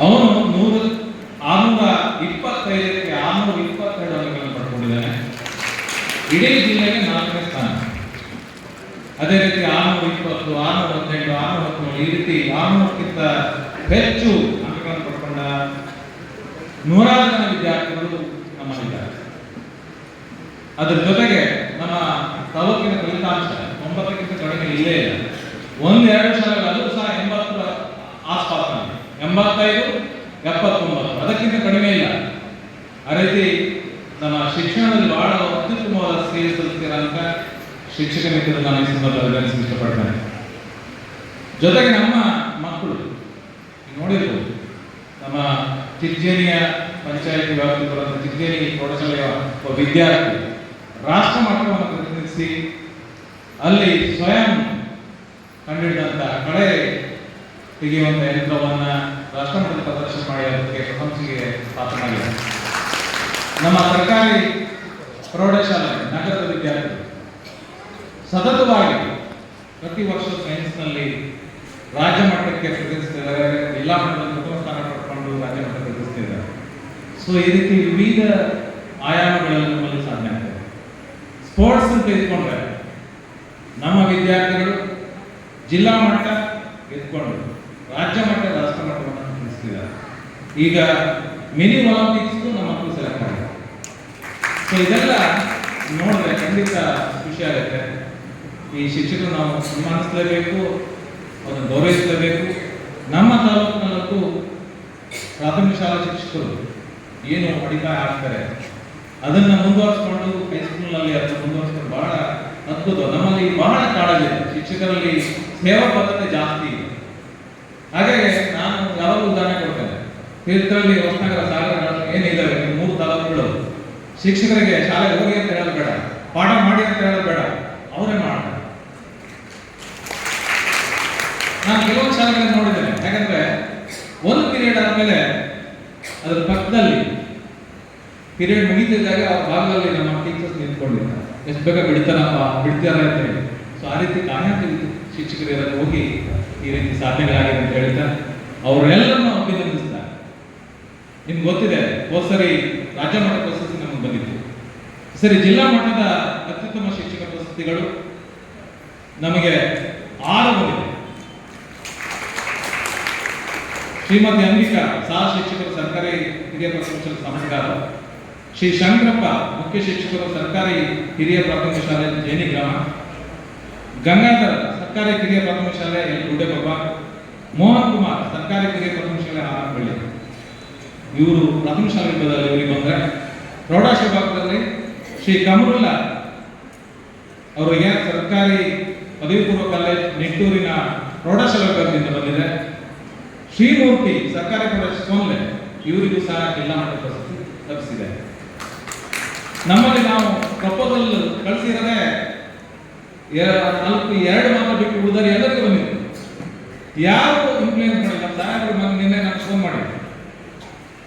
ಅವನು 625ಕ್ಕೆ 622 ಅಂಕಗಳನ್ನು ಪಡ್ಕೊಂಡಿದ್ದಾನೆ. ಇಡೀ ಜಿಲ್ಲೆಗೆ 4ನೇ ಸ್ಥಾನ. ಅದೇ ರೀತಿ 620, 618, 617 ಈ ರೀತಿ 600ಕ್ಕಿಂತ ಹೆಚ್ಚು ಅಂಕಗಳನ್ನು ಪಡ್ಕೊಂಡ 100 ಜನ ವಿದ್ಯಾರ್ಥಿಗಳು ನಮ್ಮಲ್ಲಿದ್ದಾರೆ. ಅದರ ಜೊತೆಗೆ ನಮ್ಮ ತಾಲೂಕಿನ ಫಲಿತಾಂಶ 9ಕ್ಕಿಂತ ಕಡಿಮೆ ಇಲ್ಲೇ ಇಲ್ಲ. 1-2 ಶಾಲೆಗಳಲ್ಲೂ ಸಹ 80 ಆಸ್ಪಾಸ್, 85, 79 ಅದಕ್ಕಿಂತ ಕಡಿಮೆ ಇಲ್ಲ. ಆ ರೀತಿ ನಮ್ಮ ಶಿಕ್ಷಣದಲ್ಲಿ ಬಹಳ ಅತ್ಯುತ್ತಮವಾದ ಸೇವೆ ಸಲ್ಲಿಸಿರಂತ ಶಿಕ್ಷಕ ಮಿತ್ರರು ನಾನು ಈ ಸಂದರ್ಭದಲ್ಲಿ ಅಭಿನಂದಿಸಲು ಇಷ್ಟಪಡ್ತೇನೆ. ಜೊತೆಗೆ ನಮ್ಮ ಮಕ್ಕಳು ನೋಡಿರ್ಬೋದು, ನಮ್ಮ ಚಿಕ್ಕಜೇನಿಯ ಪಂಚಾಯತಿ ವ್ಯಾಪ್ತಿ ಬರುವಂಥ ಚಿಕ್ಕಜೇನಿ ಪ್ರೌಢಶಾಲೆಯ ವಿದ್ಯಾರ್ಥಿ ರಾಷ್ಟ್ರ ಮಟ್ಟವನ್ನು ಪ್ರತಿನಿಧಿಸಿ ಅಲ್ಲಿ ಸ್ವಯಂ ಕಂಡುಹಿಡಿದಂಥ ಕಳೆ ತೆಗೆಯುವಂಥ ಯಂತ್ರವನ್ನು ರಾಷ್ಟ್ರಮಟ್ಟದ ಪ್ರದರ್ಶನ ಮಾಡಿ ಅದಕ್ಕೆ ಪ್ರಶಂಸೆಗೆ ಪಾತ್ರನಾಗಿದೆ. ನಮ್ಮ ಸರ್ಕಾರಿ ಪ್ರೌಢಶಾಲೆ ನಗರದ ವಿದ್ಯಾರ್ಥಿಗಳು ಸತತವಾಗಿ ಪ್ರತಿ ವರ್ಷ ಸೈನ್ಸ್ನಲ್ಲಿ ರಾಜ್ಯ ಮಟ್ಟಕ್ಕೆ ಪ್ರತಿನಿಧಿಸ್ತಿದ್ದಾರೆ, ಜಿಲ್ಲಾ ಮಟ್ಟದಲ್ಲಿ ಪ್ರಥಮ ಸ್ಥಾನ ಪಡ್ಕೊಂಡು ರಾಜ್ಯ ಮಟ್ಟಕ್ಕೆ ಪ್ರತಿನಿಧಿಸ್ತಿದ್ದಾರೆ. ಸೊ ಈ ರೀತಿ ವಿವಿಧ ಆಯಾಮಗಳಲ್ಲಿ ನಮ್ಮಲ್ಲಿ ಸಾಧನೆ ಆಗ್ತದೆ. ಸ್ಪೋರ್ಟ್ಸ್ ಅಂತ ಇಟ್ಕೊಂಡ್ರೆ ನಮ್ಮ ವಿದ್ಯಾರ್ಥಿಗಳು ಜಿಲ್ಲಾ ಮಟ್ಟ ಎತ್ಕೊಂಡು ರಾಜ್ಯ ಮಟ್ಟ, ರಾಷ್ಟ್ರ ಮಟ್ಟವನ್ನು ಪ್ರತಿನಿಧಿಸ್ತಿದ್ದಾರೆ. ಈಗ ಮಿನಿ ಒಲಿಂಪಿಕ್ಸ್ಗೂ ನಮ್ಮ ಮಕ್ಕಳು ಸೆಲೆಕ್ಟ್ ಆಗಿದೆ. ಸೊ ಇದೆಲ್ಲ ನೋಡಿದ್ರೆ ಖಂಡಿತ ಖುಷಿ ಆಗುತ್ತೆ. ಈ ಶಿಕ್ಷಕರು ನಾವು ಸನ್ಮಾನಿಸಲೇಬೇಕು, ಅದನ್ನು ಗೌರವಿಸಲೇಬೇಕು. ನಮ್ಮ ತಾಲೂಕಿನಲ್ಲೂ ಪ್ರಾಥಮಿಕ ಶಾಲಾ ಶಿಕ್ಷಕರು ಏನು ಅಡಿಪಾಯ ಆಗ್ತಾರೆ ಅದನ್ನು ಮುಂದುವರಿಸ್ಕೊಂಡು ಹೈಸ್ಕೂಲ್ನಲ್ಲಿ ಅದನ್ನು ಮುಂದುವರಿಸ್ಕೊಂಡು ಬಹಳ ಅದ್ಭುತ. ನಮ್ಮಲ್ಲಿ ಬಹಳ ಕಾಳಜಿ ಇದೆ, ಶಿಕ್ಷಕರಲ್ಲಿ ಸೇವಾ ಪದ್ಧತಿ ಜಾಸ್ತಿ ಇದೆ. ಹಾಗಾಗಿ ನಾನು ಯಾವಾಗಲೂ ಉದಾಹರಣೆ ಕೊಡ್ತೇನೆ. ತೀರ್ಥಹಳ್ಳಿ, ಹೊಸನಗರ, ಸಾಗರ ಏನಿದ್ದಾವೆ 3 ತಾಲೂಕುಗಳು ಶಿಕ್ಷಕರಿಗೆ ಶಾಲೆಗೆ ಹೋಗಿ ಅಂತ ಹೇಳೋದು ಬೇಡ, ಪಾಠ ಮಾಡಿ ಅಂತ ಹೇಳೋದು ಬೇಡ, ಅವರೇ ಮಾಡ್ತಾರೆ. ನಾನು ಕೆಲವೊಂದು ಶಾಲೆಗಳನ್ನು ನೋಡಿದ್ದೇನೆ. ಯಾಕಂದ್ರೆ ಒಂದು ಪೀರಿಯಡ್ ಆದಮೇಲೆ ಅದರ ಪಕ್ಕದಲ್ಲಿ ಪೀರಿಯಡ್ ಮುಗಿತಿದ್ದಾಗ ಆ ಭಾಗದಲ್ಲಿ ನಮ್ಮ ಟೀಚರ್ಸ್ ನಿಂತ್ಕೊಂಡಿರ್ತಾರೆ, ಎಷ್ಟು ಬೇಗ ಬಿಡ್ತಾರೆ ಅಂತ ಹೇಳಿ. ಸೊ ಆ ರೀತಿ ಕಾಯಕ ಶಿಕ್ಷಕರು ಹೋಗಿ ಈ ರೀತಿ ಸಾಧನೆಗಳಾಗಿದೆ ಅಂತ ಹೇಳ್ತಾ ಅವರೆಲ್ಲರನ್ನು ಅಭಿನಂದಿಸ್ತಾರೆ. ನಿಮ್ಗೆ ಗೊತ್ತಿದೆ, ಹೋದ್ಸರಿ ರಾಜ್ಯ ಮಟ್ಟ ಪ್ರಶಸ್ತಿ ನಮಗೆ ಬಂದಿತ್ತು. ಸರಿ, ಜಿಲ್ಲಾ ಮಟ್ಟದ ಅತ್ಯುತ್ತಮ ಶಿಕ್ಷಕ ಪ್ರಶಸ್ತಿಗಳು ನಮಗೆ 6 ಬಂದಿದೆ. ಶ್ರೀಮತಿ ಅಂಬಿಕಾ ಸಹ ಶಿಕ್ಷಕರು ಸರ್ಕಾರಿ ಹಿರಿಯ ಪ್ರಾಥಮಿಕ ಶಾಲೆ ಸಂಸ್ಕಾರ, ಶ್ರೀ ಶಂಕರಪ್ಪ ಮುಖ್ಯ ಶಿಕ್ಷಕರು ಸರ್ಕಾರಿ ಹಿರಿಯ ಪ್ರಾಥಮಿಕ ಶಾಲೆ ಜೇನಿ ಗ್ರಾಮ, ಗಂಗಾಧರ ಸರ್ಕಾರಿ ಕಿರಿಯ ಪ್ರಾಥಮಿಕ ಶಾಲೆ ಎಲ್ ಗುಡ್ಡೆಕೊಪ್ಪ, ಮೋಹನ್ ಕುಮಾರ್ ಸರ್ಕಾರಿ ಕಿರಿಯ ಪ್ರಾಥಮಿಕ ಶಾಲೆ ಹಾನಹಳ್ಳಿ. ಇವರು ಪ್ರಾಥಮಿಕ ಶಾಲೆ ವಿಭಾಗದಲ್ಲಿ ಇವರಿಗೆ ಬಂದರೆ, ಪ್ರೌಢಶಾಲಾ ವಿಭಾಗದಲ್ಲಿ ಶ್ರೀ ಕಮರುಲ್ಲಾ ಅವರಿಗೆ ಸರ್ಕಾರಿ ಪದವಿ ಪೂರ್ವ ಕಾಲೇಜ್ ನಿಟ್ಟೂರಿನ ಪ್ರೌಢಶಾಲಾ ವಿಭಾಗದಿಂದ ಬಂದಿದೆ. ಶ್ರೀಮೂರ್ತಿ ಸರ್ಕಾರಿ ಕಾಲೇಜ್ ಸೋನ್ಲೆ ಇವರಿಗೂ ಸಹ ಜಿಲ್ಲಾ ಮಟ್ಟದ ಪ್ರಶಸ್ತಿ ಲಭಿಸಿದೆ. ನಮ್ಮಲ್ಲಿ ನಾವು ಪ್ರಪೋಸಲ್ ಕಳಿಸಿರೋದೇ 2 ಮಾತ್ರ ಬಿಟ್ಟು ಉಳಿದರೆ ಎಲ್ಲರಿಗೂ ಬಂದಿದೆ. ಯಾರು ಇಂಪ್ಲಿಮೆಂಟ್ ಮಾಡಿಲ್ಲ. ಸಾಹೇಬರು ನಿನ್ನೆ ನಾನು ಫೋನ್ ಮಾಡಿ